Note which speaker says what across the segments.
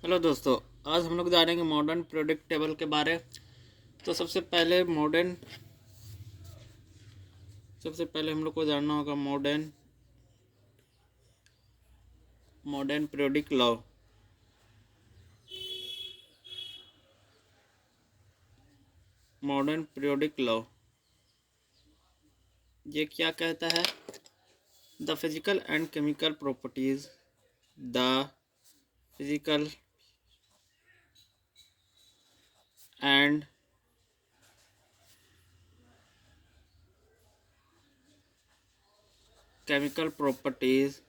Speaker 1: Hello दोस्तों, आज हम लोग जानेंगे मॉडर्न पीरियोडिक टेबल के बारे। तो सबसे पहले हम लोग को जानना होगा modern periodic law. Modern periodic law ये क्या कहता है? The physical and chemical properties the physical and chemical properties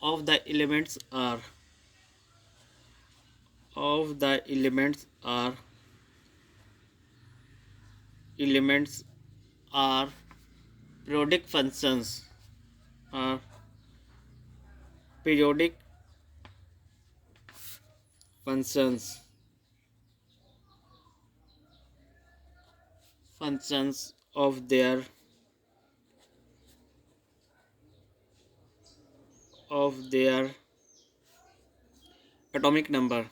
Speaker 1: of the elements are periodic functions are periodic functions of their atomic number।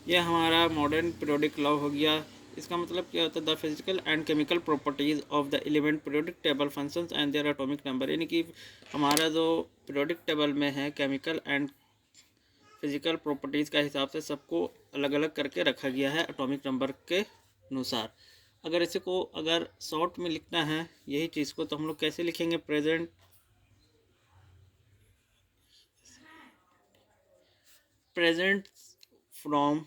Speaker 1: यह हमारा मॉडर्न पीरियोडिक लॉ हो गया। इसका मतलब क्या होता है? The physical and chemical properties of the element periodic table functions and their atomic number. यानी कि हमारा जो पीरियोडिक टेबल में है केमिकल एंड फिजिकल प्रॉपर्टीज़ का हिसाब से सबको अलग अलग करके रखा गया है एटॉमिक नंबर के अनुसार। अगर शॉर्ट में लिखना है यही चीज़ को, तो हम लोग कैसे लिखेंगे? प्रेजेंट फ्रॉम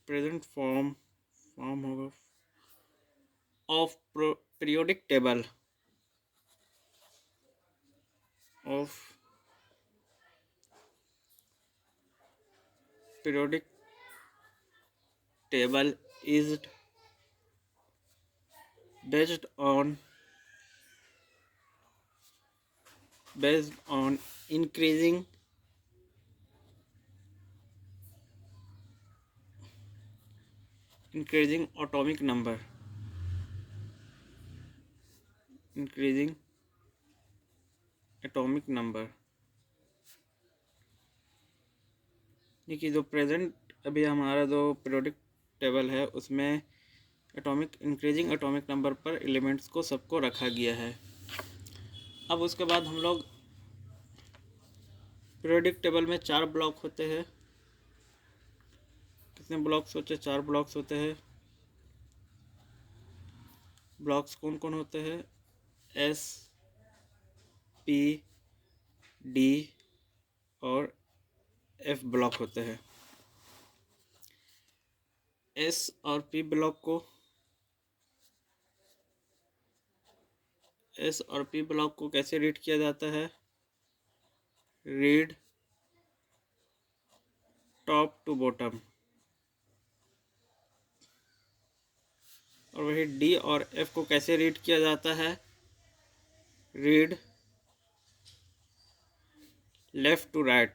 Speaker 1: प्रेजेंट फॉर्म होगा of periodic table of periodic table is based on increasing atomic number increasing atomic number। देखिए, जो प्रेजेंट अभी हमारा जो पीरियोडिक टेबल है उसमें इंक्रीजिंग एटॉमिक नंबर पर एलिमेंट्स को सबको रखा गया है। अब उसके बाद हम लोग पीरियोडिक टेबल में 4 ब्लॉक होते हैं। कितने ब्लॉक्स होते हैं? 4 ब्लॉक्स होते हैं। ब्लॉक्स कौन कौन होते हैं? एस, पी, डी और एफ ब्लॉक होते हैं। एस और पी ब्लॉक को कैसे रीड किया जाता है? Read top to bottom. और वही डी और एफ को कैसे रीड किया जाता है? Read left to right.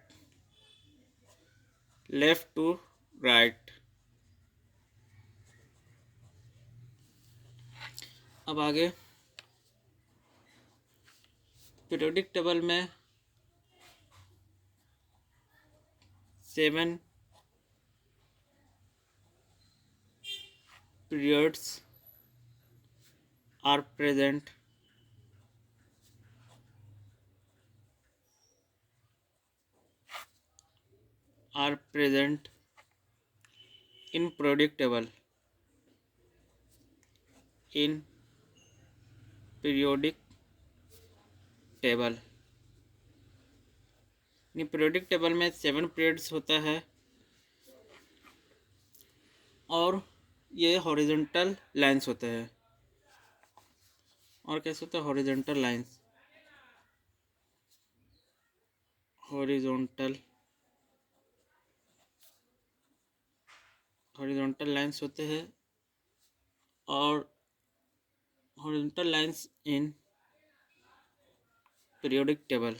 Speaker 1: अब आगे पीरियोडिक टेबल में 7 periods are present in periodic table periodic table में 7 पीरियड्स होता है और ये हॉरिजॉन्टल लाइंस होते हैं। और कैसे होता है? हॉरिजॉन्टल लाइंस होते हैं। और horizontal lines in periodic table.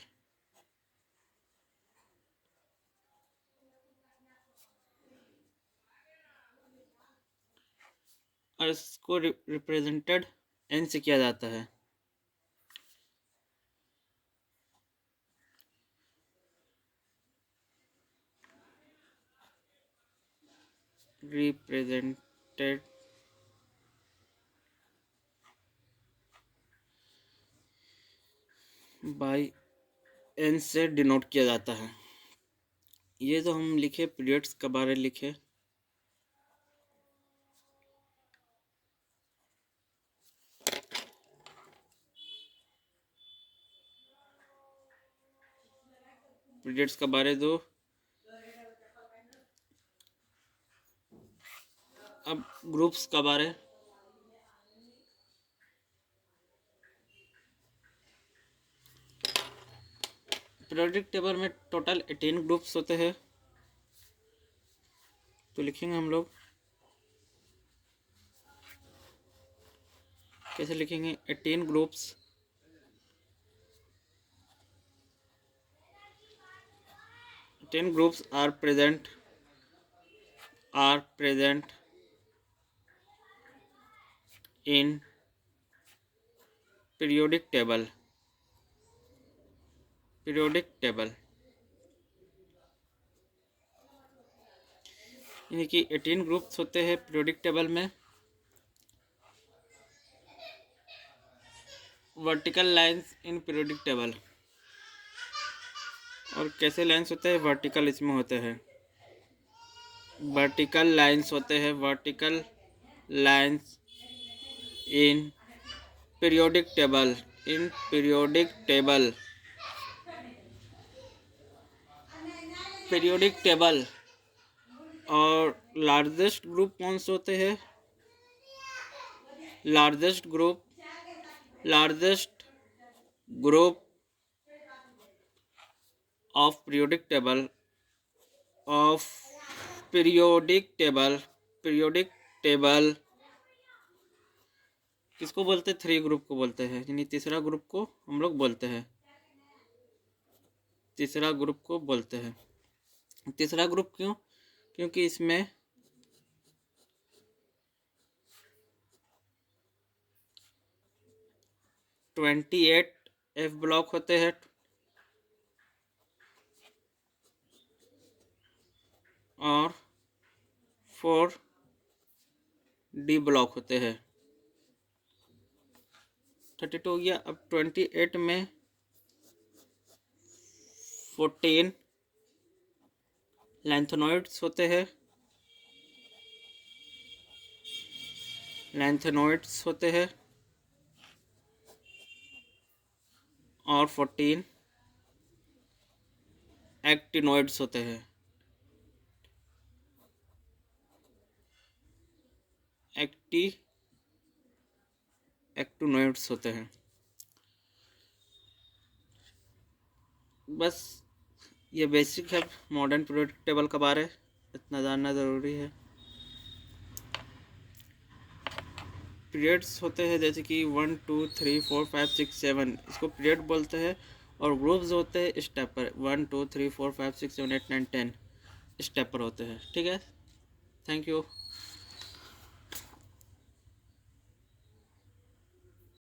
Speaker 1: और इसको रिप्रेजेंटेड एन से किया जाता है। रिप्रेजेंटेड बाय एन से डिनोट किया जाता है। ये जो हम लिखे पीरियड्स के बारे लिखे, पीरियड्स के बारे दो। अब ग्रुप्स का बारे, पीरियोडिक टेबल में टोटल 18 ग्रुप्स होते हैं। तो लिखेंगे हम लोग, कैसे लिखेंगे? 18 groups, are present in periodic table. यानी कि 18 ग्रुप्स होते हैं पीरियोडिक टेबल में। Vertical lines in periodic table, और कैसे लाइंस होते हैं? वर्टिकल इसमें होते हैं, वर्टिकल लाइंस होते हैं, vertical lines in periodic table, periodic table. और लार्जेस्ट ग्रुप कौन से होते हैं? Largest group of periodic table किसको बोलते हैं? 3 ग्रुप को बोलते हैं। यानी तीसरा ग्रुप को हम लोग बोलते हैं, तीसरा ग्रुप क्यों? क्योंकि इसमें 28 एफ ब्लॉक होते हैं और 4 डी ब्लॉक होते हैं। 32 हो गया। अब 28 में 14 लैंथेनॉइड्स होते हैं, और 14 एक्टिनॉइड्स होते हैं। एक्टिनॉइड्स होते हैं। बस ये बेसिक है मॉडर्न पीरियोडिक टेबल के बारे, इतना जानना ज़रूरी है। पीरियड्स होते हैं जैसे कि 1 2 3 4 5 6 7, इसको पीरियड बोलते हैं। और ग्रुप्स होते हैं स्टेप पर, 1 2 3 4 5 6 7 8 9 10 स्टेप पर होते हैं। ठीक है, थैंक यू।